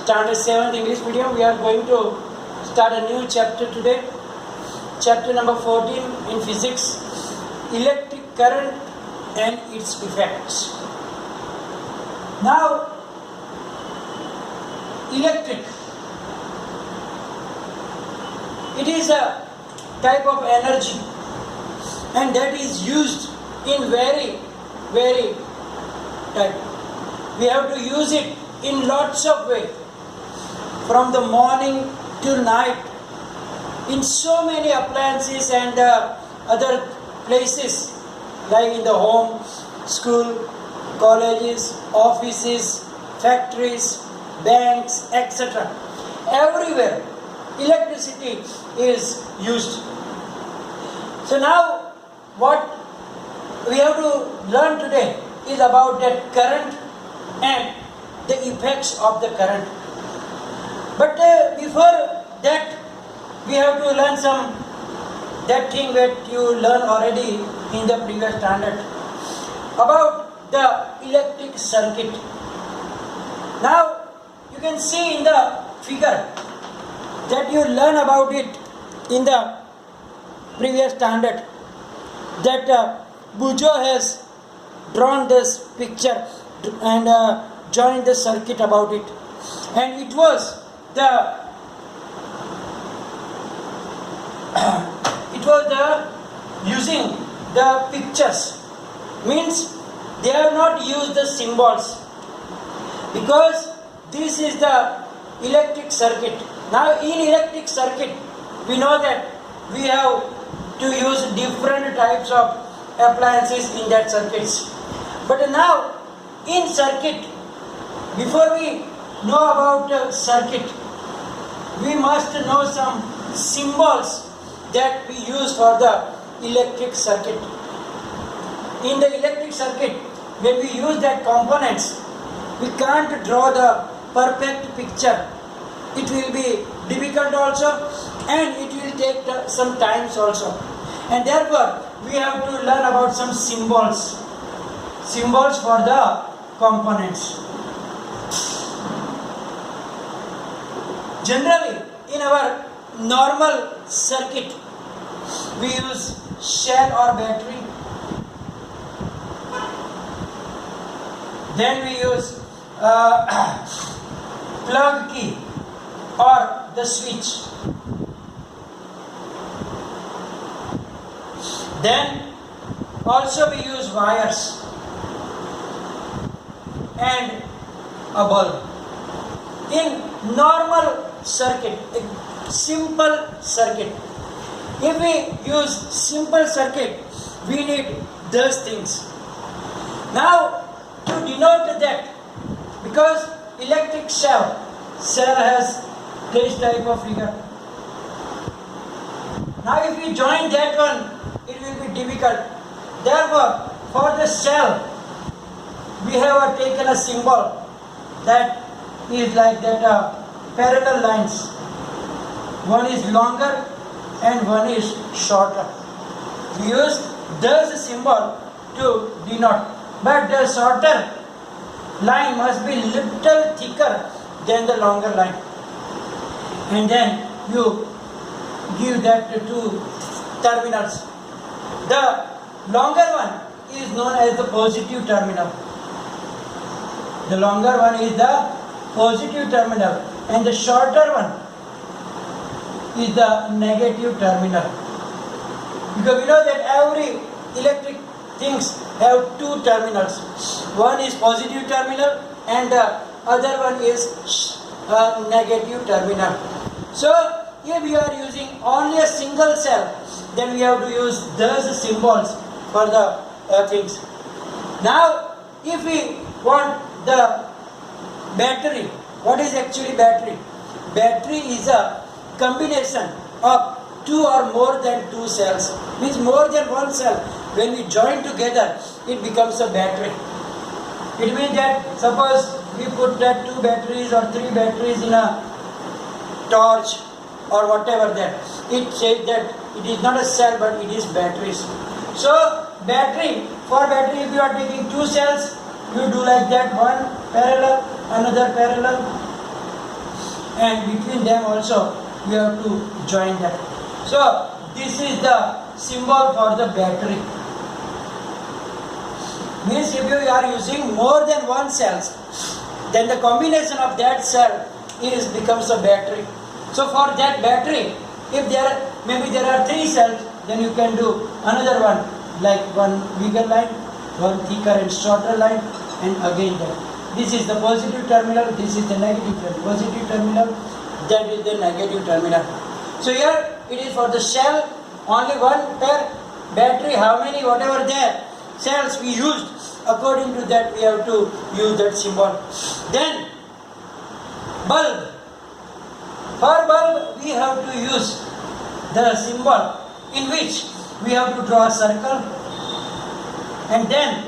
Standard 7th English medium. We are going to start a new chapter today. Chapter number 14 in physics. Electric current and its effects. Now, electric. It is a type of energy and that is used in very type. We have to use it in lots of ways, from the morning to night, in so many appliances and other places, like in the home, school, colleges, offices, factories, banks, etc. Everywhere electricity is used. So now what we have to learn today is about that current and the effects of the current. But before that, we have to learn that thing that you learned already in the previous standard about the electric circuit. Now you can see in the figure that you learn about it in the previous standard that Bujo has drawn this picture and joined the circuit about it, and it was the using the pictures, means they have not used the symbols, because this is the electric circuit. Now in electric circuit we know that we have to use different types of appliances in that circuits. But now in circuit, before we know about circuit, we must know some symbols that we use for the electric circuit. In the electric circuit, when we use that components, we can't draw the perfect picture. It will be difficult also, and it will take some times also. And therefore, we have to learn about some symbols for the components. Generally, in our normal circuit, we use cell or battery. Then we use plug key or the switch. Then also we use wires and a bulb. In normal circuit, a simple circuit, if we use simple circuit, we need those things. Now to denote that, because electric cell has this type of figure. Now if we join that one, it will be difficult. Therefore, for the cell, we have taken a symbol that is like that parallel lines. One is longer and one is shorter. We use this symbol to denote. But the shorter line must be little thicker than the longer line. And then you give that to two terminals. The longer one is known as the positive terminal. The longer one is the positive terminal, and the shorter one is the negative terminal. Because we know that every electric things have two terminals. One is positive terminal and the other one is negative terminal. So if we are using only a single cell, then we have to use those symbols for the things. Now if we want the battery, what is actually battery? Battery is a combination of two or more than two cells, means more than one cell. When we join together, it becomes a battery. It means that suppose we put that two batteries or three batteries in a torch or whatever that, it says that it is not a cell but it is batteries. So battery, for battery if you are taking two cells, you do like that, one parallel, another parallel, and between them also you have to join that. So this is the symbol for the battery. Means if you are using more than one cells, then the combination of that cell becomes a battery. So for that battery, if there are 3 cells, then you can do another one, like one bigger line, one thicker and shorter line, and again that. This is the positive terminal, this is the negative terminal. Positive terminal, that is the negative terminal. So here it is for the cell, only one pair. Battery, how many, whatever there cells we used, according to that we have to use that symbol. Then bulb. For bulb we have to use the symbol in which we have to draw a circle, and then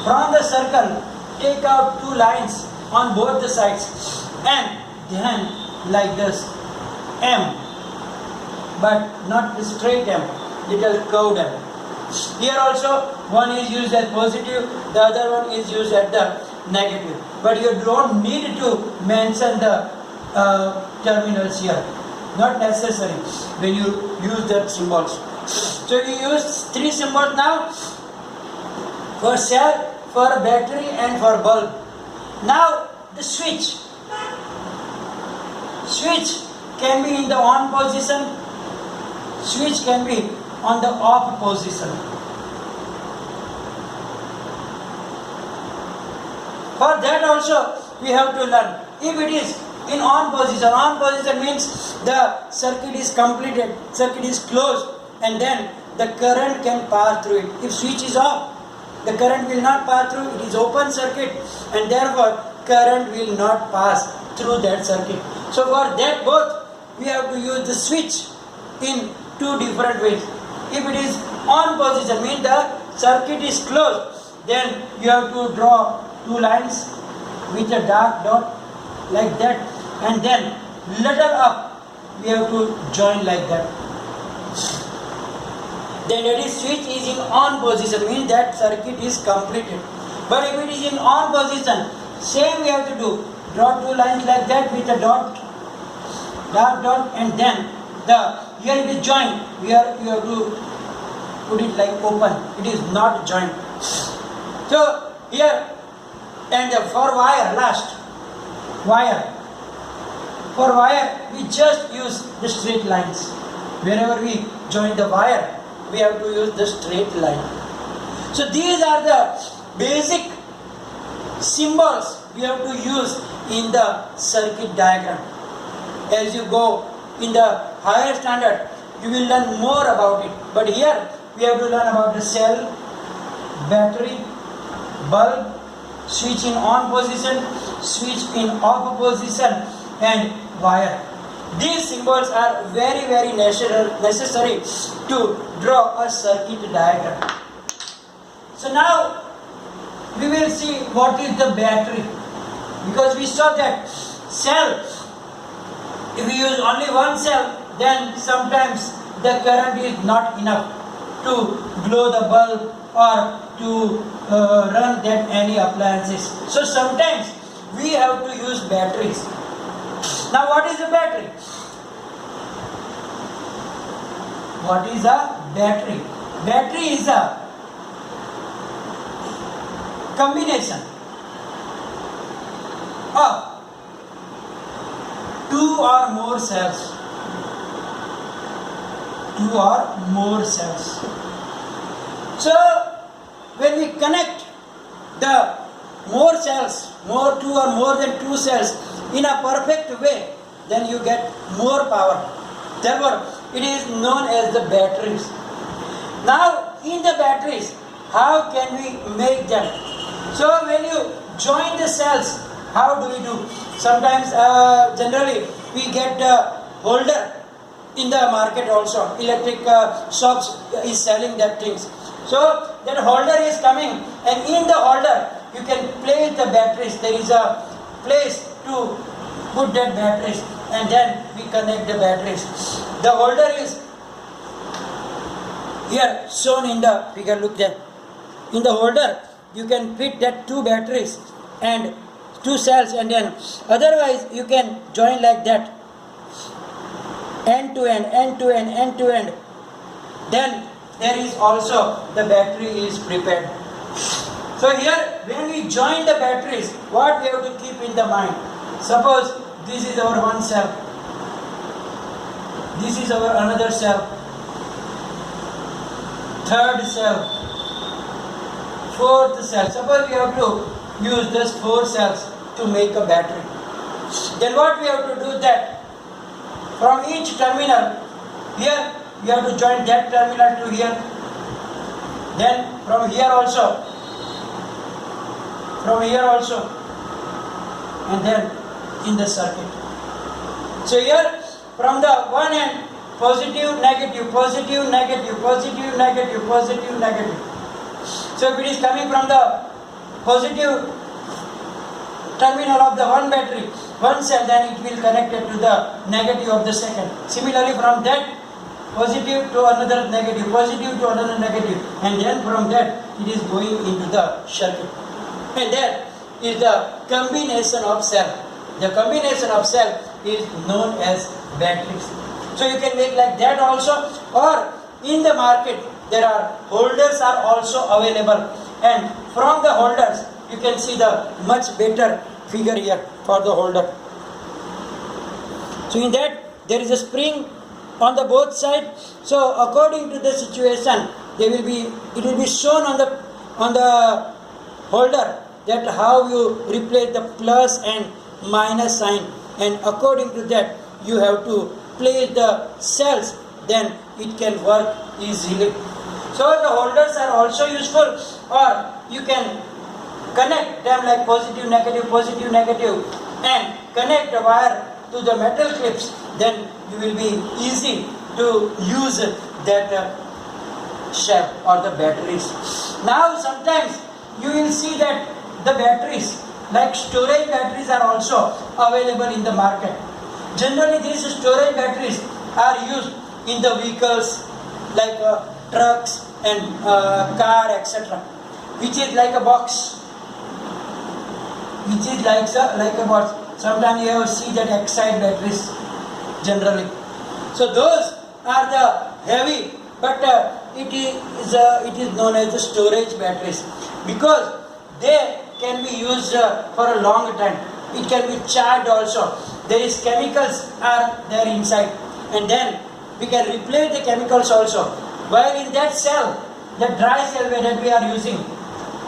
from the circle take out 2 lines on both the sides, and then like this M, but not the straight M, little curved M. Here also one is used as positive, the other one is used as the negative. But you don't need to mention the terminals here. Not necessary when you use the symbols. So you use 3 symbols now for cell, for battery and for bulb. Now the switch. Switch can be in the on position. Switch can be on the off position. For that also we have to learn. If it is in on position means the circuit is completed, circuit is closed, and then the current can pass through it. If switch is off, the current will not pass through, it is open circuit, and therefore current will not pass through that circuit. So for that both we have to use the switch in 2 different ways. If it is on position, means the circuit is closed, then you have to draw 2 lines with a dark dot like that, and then little up we have to join like that. Then it is switch is in on position, means that circuit is completed. But if it is in on position, same we have to do. Draw 2 lines like that with a dot, dark dot, and then here it is joined. Here you have to put it like open. It is not joined. So here, and for wire, last wire. For wire we just use the straight lines. Wherever we join the wire, we have to use the straight line. So these are the basic symbols we have to use in the circuit diagram. As you go in the higher standard, you will learn more about it. But here we have to learn about the cell, battery, bulb, switch in on position, switch in off position, and wire. These symbols are very necessary to draw a circuit diagram. So now we will see what is the battery, because we saw that cell, if we use only one cell, then sometimes the current is not enough to glow the bulb or to run that any appliances. So sometimes we have to use batteries. Now what is a battery? What is a battery? Battery is a combination of 2 or more cells. 2 or more cells. So when we connect the more cells, 2 or more than 2 cells in a perfect way, then you get more power. Therefore, it is known as the batteries. Now, in the batteries, how can we make them? So when you join the cells, how do we do? Sometimes, generally, we get the holder in the market also. Electric shops is selling that things. So that holder is coming, and in the holder you can place the batteries. There is a place to put that batteries, and then we connect the batteries. The holder is here shown in the figure. Look there. In the holder you can fit that 2 batteries and two cells, and then otherwise you can join like that, end to end, end to end, end to end. Then there is also the battery is prepared. So here when we join the batteries, what we have to keep in the mind? Suppose this is our one cell, this is our another cell, third cell, fourth cell. Suppose we have to use just 4 cells to make a battery. Then what we have to do that from each terminal, here we have to join that terminal to here, then from here also, and then in the circuit. So here from the one end, positive, negative, positive, negative, positive, negative, positive, negative. So if it is coming from the positive terminal of the one battery, one cell, then it will connect it to the negative of the second. Similarly from that positive to another negative, positive to another negative, and then from that it is going into the circuit. And that is the combination of cell. The combination of cell is known as batteries. So you can make like that also, or in the market there are holders are also available, and from the holders you can see the much better figure here for the holder. So in that there is a spring on the both sides. So according to the situation, it will be shown on the holder that how you replace the plus and minus sign, and according to that you have to place the cells, then it can work easily. So the holders are also useful, or you can connect them like positive, negative, and connect the wire to the metal clips, then you will be easy to use that cell or the batteries. Now sometimes you will see that the batteries, like storage batteries, are also available in the market. Generally these storage batteries are used in the vehicles like trucks and car, etc., which is like a box, which is like a box. Sometimes you have see that Exide batteries generally. So those are the heavy, but it is known as the storage batteries, because they can be used for a long time. It can be charged also. There is chemicals are there inside, and then we can replace the chemicals also. While in that cell, the dry cell that we are using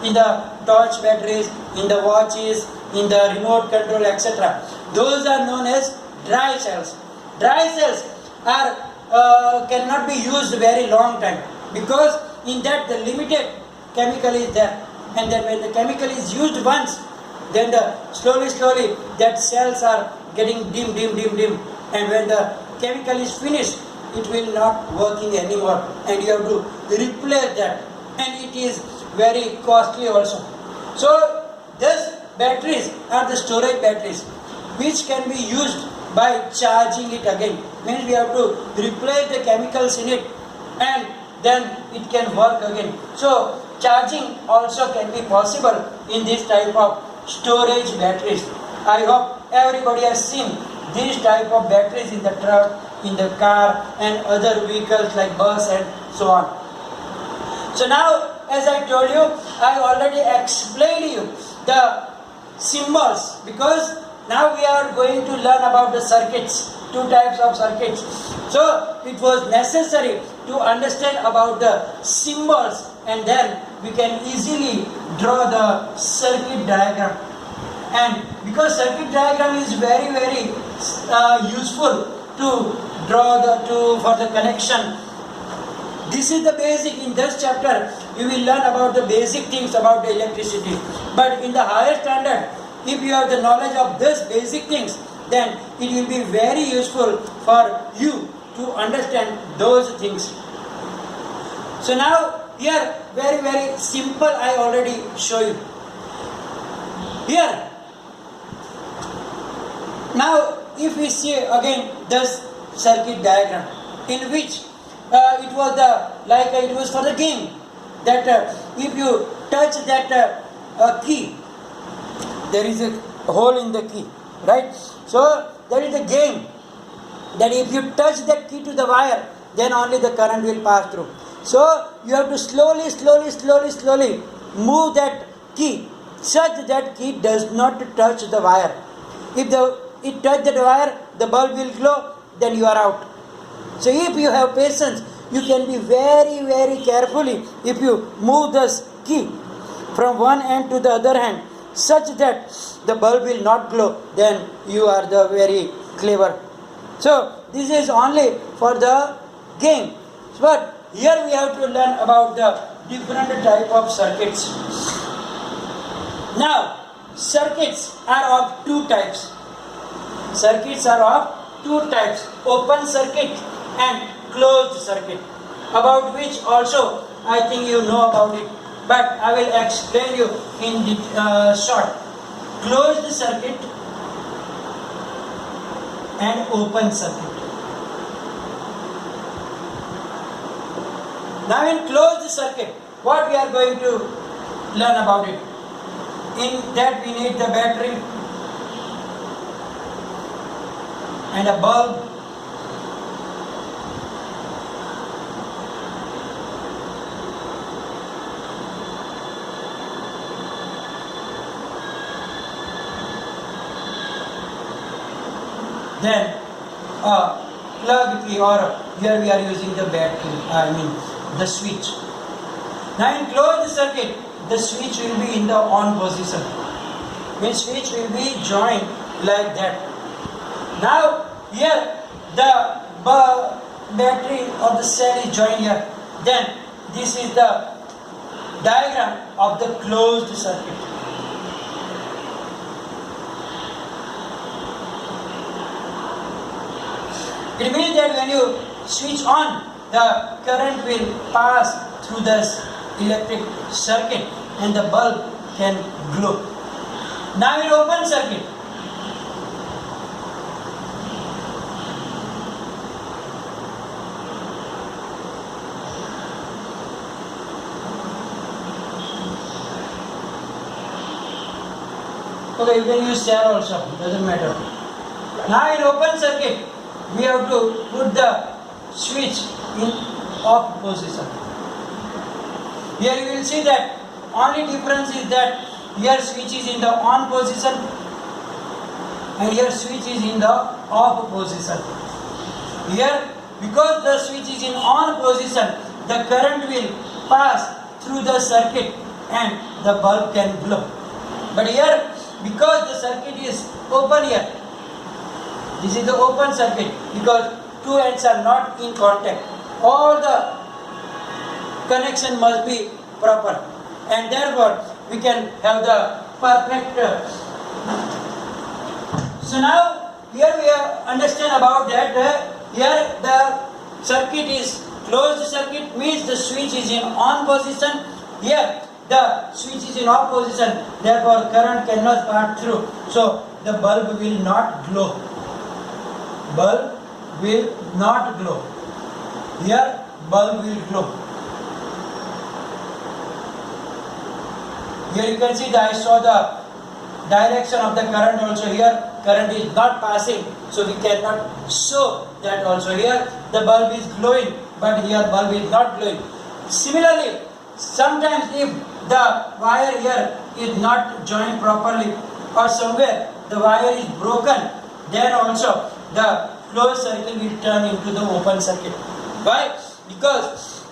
in the torch batteries, in the watches, in the remote control, etc., those are known as dry cells. Dry cells are cannot be used very long time, because in that the limited chemical is there, and then when the chemical is used once, then slowly that cells are getting dim, and when the chemical is finished, it will not working anymore, and you have to replace that, and it is very costly also. So these batteries are the storage batteries, which can be used by charging it again. Means we have to replace the chemicals in it, and then it can work again. So charging also can be possible in this type of storage batteries. I hope everybody has seen these type of batteries in the truck, in the car, and other vehicles like bus and so on. So now, as I told you, I already explained you the symbols, because now we are going to learn about the circuits, 2 types of circuits. So it was necessary to understand about the symbols, and then we can easily draw the circuit diagram. And because circuit diagram is very useful to draw for the connection. This is the basic. In this chapter you will learn about the basic things about the electricity, but in the higher standard, if you have the knowledge of these basic things, then it will be very useful for you to understand those things. So now here very simple, I already show you. Here now if we see again this circuit diagram, in which it was for the game, that if you touch that key, there is a hole in the key, right? So that is the game, that if you touch that key to the wire, then only the current will pass through. So you have to slowly move that key such that key does not touch the wire. If it touch the wire, the bulb will glow, then you are out. So if you have patience, you can be very carefully, if you move this key from one end to the other hand such that the bulb will not glow, then you are the very clever. So this is only for the game. But here we have to learn about the different type of circuits. Now, circuits are of two types. Circuits are of two types, open circuit and closed circuit, about which also I think you know about it, but I will explain you in short. Closed circuit and open circuit. Now in closed circuit, what we are going to learn about it? In that we need the battery and a bulb then a plug key, or here we are using the battery, the switch. Now in closed circuit, the switch will be in the on position. Means switch will be joined like that. Now here the battery or the cell is joined here. Then this is the diagram of the closed circuit. It means that when you switch on, the current will pass through this electric circuit and the bulb can glow. Now in open circuit, okay, you can use cell also, doesn't matter. Now in open circuit, we have to put the switch in off position. Here you will see that only difference is that here switch is in the on position and here switch is in the off position. Here, because the switch is in on position, the current will pass through the circuit and the bulb can glow. But here, because the circuit is open here, this is the open circuit, because two ends are not in contact. All the connection must be proper, and therefore we can have the perfect. So now here we understand about that. Here the circuit is closed circuit, means the switch is in on position. Here the switch is in off position, therefore current cannot pass through. So the bulb will not glow. Bulb will not glow. Here bulb will glow. Here you can see that I saw the direction of the current also. Here current is not passing, so we cannot show that also. Here the bulb is glowing, but here bulb is not glowing. Similarly, sometimes if the wire here is not joined properly, or somewhere the wire is broken, then also the closed circuit will turn into the open circuit. Why? Because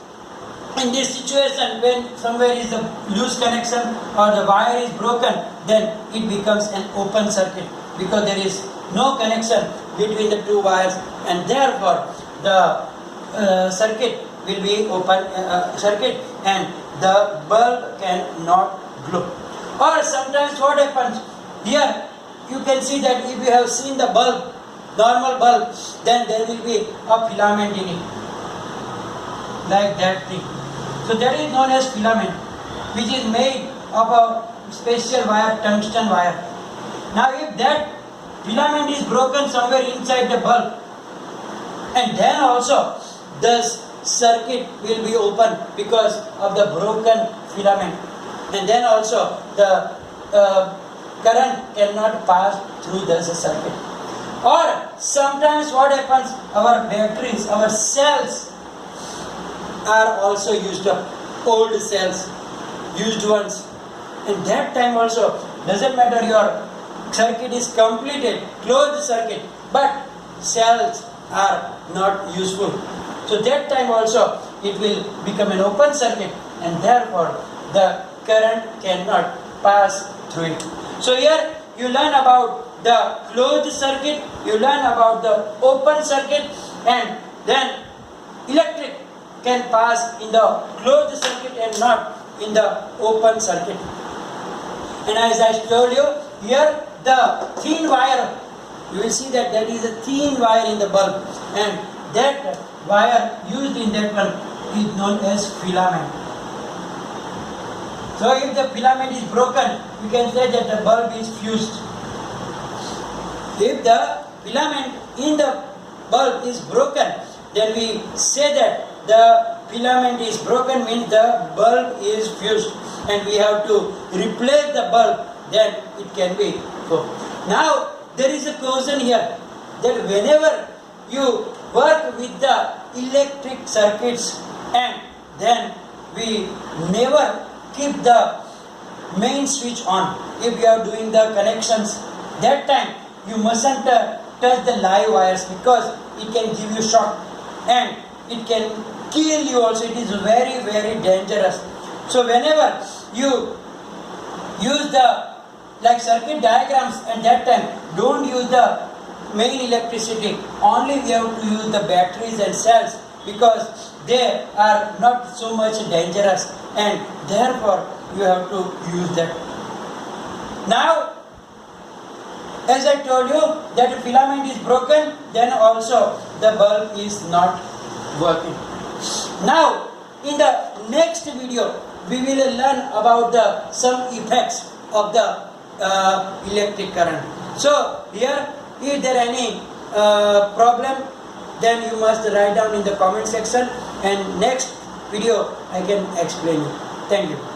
in this situation, when somewhere is a loose connection or the wire is broken, then it becomes an open circuit, because there is no connection between the two wires, and therefore the circuit will be open circuit and the bulb cannot glow. Or sometimes what happens, here you can see that if you have seen the bulb, normal bulb, then there will be a filament in it, like that thing. So that is known as filament, which is made of a special wire, tungsten wire. Now if that filament is broken somewhere inside the bulb, and then also the circuit will be open because of the broken filament, and then also the current cannot pass through the circuit. Or sometimes what happens, our batteries, our cells are also used up, old cells, used ones. And that time also, doesn't matter your circuit is completed, closed circuit, but cells are not useful. So that time also it will become an open circuit, and therefore the current cannot pass through it. So here you learn about the closed circuit, you learn about the open circuit, and then electric can pass in the closed circuit and not in the open circuit. And as I told you, here the thin wire, you will see that there is a thin wire in the bulb, and that wire used in that one is known as filament. So if the filament is broken, we can say that the bulb is fused. If the filament in the bulb is broken, then we say that the filament is broken, means the bulb is fused, and we have to replace the bulb, then it can be go. Now there is a question here, that whenever you work with the electric circuits, and then we never keep the main switch on. If you are doing the connections, that time you mustn't touch the live wires, because it can give you shock and it can kill you also. It is very, very dangerous. So whenever you use the circuit diagrams, at that time don't use the main electricity, only we have to use the batteries and cells, because they are not so much dangerous, and therefore you have to use that. Now, as I told you that the filament is broken, then also the bulb is not working. Now, in the next video, we will learn about some effects of the electric current. So here, if there any problem, then you must write down in the comment section, and next video I can explain you. Thank you.